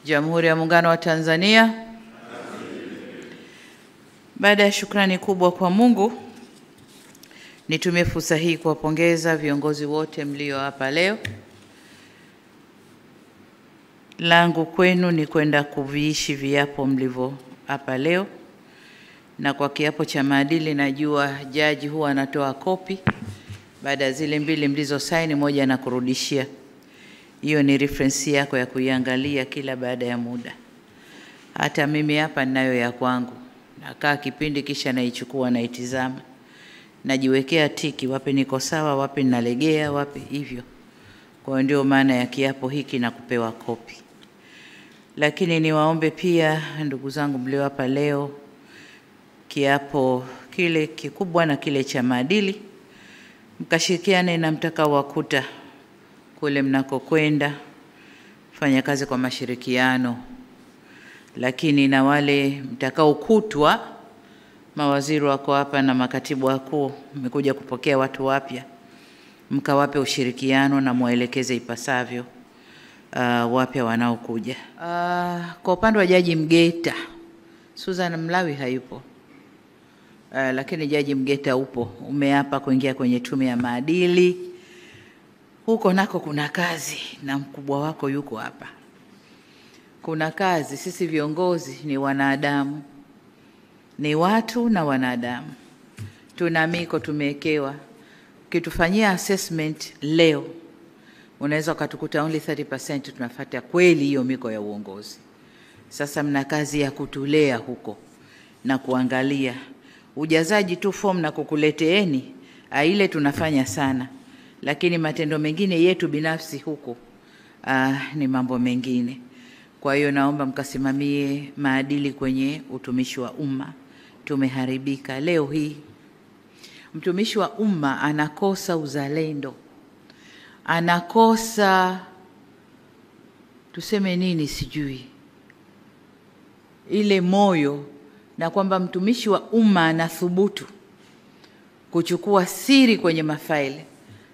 Jamhuri ya Muungano wa Tanzania. Baada ya shukrani kubwa kwa Mungu, nitumie fursa hii kuwapongeza viongozi wote mlio hapa leo. Langu kwenu ni kwenda kuviishi viapo mlivyo hapa leo, na kwa kiapo cha maadili najua jaji huwa anatoa kopi baada ya zile mbili mlizo saini, moja na kurudishia. Hiyo ni reference yako ya kuiangalia kila baada ya muda. Hata mimi hapa ninayo ya kwangu. Nakaa kipindi kisha naichukua na itizama. Najiwekea tiki, wapi niko sawa, wapi nalegea, wapi hivyo. Kwa ndio maana ya kiapo hiki na kupewa kopi. Lakini niwaombe pia ndugu zangu mlio hapa leo, kiapo kile kikubwa na kile cha maadili, mkashirikiane na mtakao wakuta kule mnakokwenda, fanya kazi kwa mashirikiano. Lakini na wale mtakao kutwa, mawaziri wako hapa na makatibu wakuu, mmekuja kupokea watu wapya, mkawape ushirikiano na muelekeze ipasavyo wapya wanaokuja. Kwa upande wa Jaji Mgeta, Susan Mlawi hayupo. Lakini Jaji Mgeta upo, umeapa kuingia kwenye tume ya maadili. Huko nako kuna kazi na mkubwa wako yuko hapa. Kuna kazi, sisi viongozi ni wanadamu. Ni watu na wanadamu. Tuna miko tumewekewa. Ukitufanyia assessment leo, unaweza ukatukuta only 30% tunafuata kweli hiyo miko ya uongozi. Sasa mna kazi ya kutulea huko na kuangalia. Ujazaji tu form na kukuleteeni, ile tunafanya sana. Lakini matendo mengine yetu binafsi huko ni mambo mengine. Kwa hiyo naomba mkasimamie maadili kwenye utumishi wa umma. Tumeharibika leo hii. Mtumishi wa umma anakosa uzalendo. Anakosa, tuseme nini sijui, ile moyo, na kwamba mtumishi wa umma anathubutu kuchukua siri kwenye mafaili,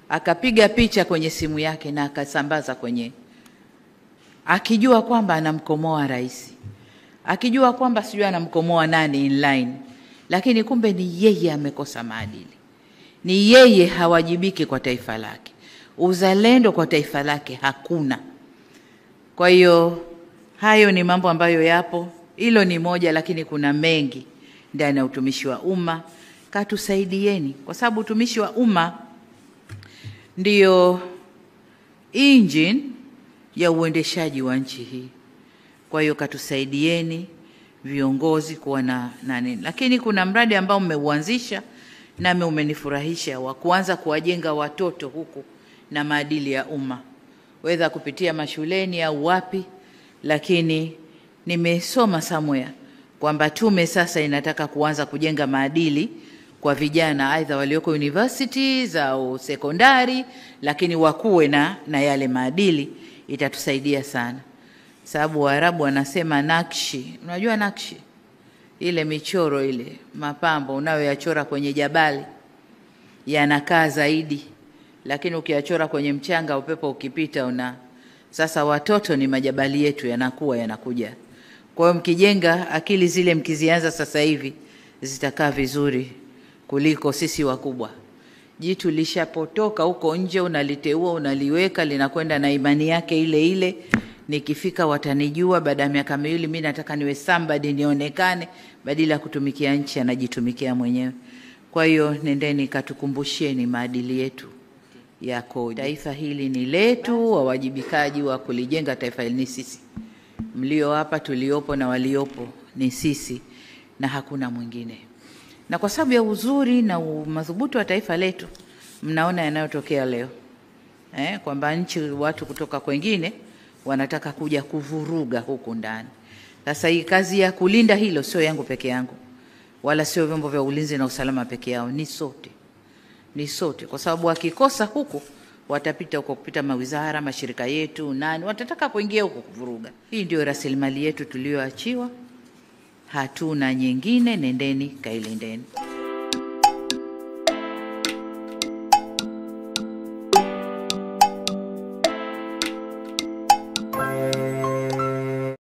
akapiga picha kwenye simu yake na akasambaza kwenye, akijua kwamba anamkomoa rais, akijua kwamba sijui anamkomoa nani inline, lakini kumbe ni yeye amekosa maadili, ni yeye hawajibiki kwa taifa lake, uzalendo kwa taifa lake hakuna. Kwa hiyo hayo ni mambo ambayo yapo. Hilo ni moja, lakini kuna mengi ndani ya utumishi wa umma. Katusaidieni, kwa sababu utumishi wa umma ndio engine ya uendeshaji wa nchi hii. Kwa hiyo katusaidieni viongozi kuwa na nini. Lakini kuna mradi ambao mmeuanzisha nami umenifurahisha, wa kuanza kuwajenga watoto huku na maadili ya umma, whether kupitia mashuleni au wapi. Lakini nimesoma somewhere kwamba tume sasa inataka kuanza kujenga maadili kwa vijana, aidha walioko universities au sekondari, lakini wakuwe na yale maadili. Itatusaidia sana. Sababu Waarabu wanasema nakshi. Unajua nakshi? Ile michoro ile, mapambo unayoyachora kwenye jabali yanakaa zaidi. Lakini ukiyachora kwenye mchanga, upepo ukipita Sasa watoto ni majabali yetu, yanakuja. Kwa hiyo mkijenga akili zile, mkizianza sasa hivi, zitakaa vizuri kuliko sisi wakubwa. Jitu lishapotoka huko nje, unaliteua, unaliweka, linakwenda na imani yake ile ile. Nikifika watanijua, baada ya miaka miwili mimi nataka niwe somebody, nionekane, badala ya kutumikia nchi anajitumikia mwenyewe. Kwa hiyo nendeni katukumbusheni maadili yetu yako. Taifa hili ni letu, wawajibikaji wa kulijenga taifa hili ni sisi. Mlio hapa, tuliopo na waliopo ni sisi na hakuna mwingine. Na kwa sababu ya uzuri na madhubuti wa taifa letu, mnaona yanayotokea leo. Kwamba nchi, watu kutoka kwingine wanataka kuja kuvuruga huku ndani. Sasa hii kazi ya kulinda hilo sio yangu peke yangu, wala sio vyombo vya ulinzi na usalama peke yao, ni sote. Ni sote, kwa sababu wakikosa huku watapita huko, kupita mawizara, mashirika yetu, nani watataka kuingia huko kuvuruga. Hii ndio rasilimali yetu tulioachiwa, hatuna nyingine. Nendeni kailindeni.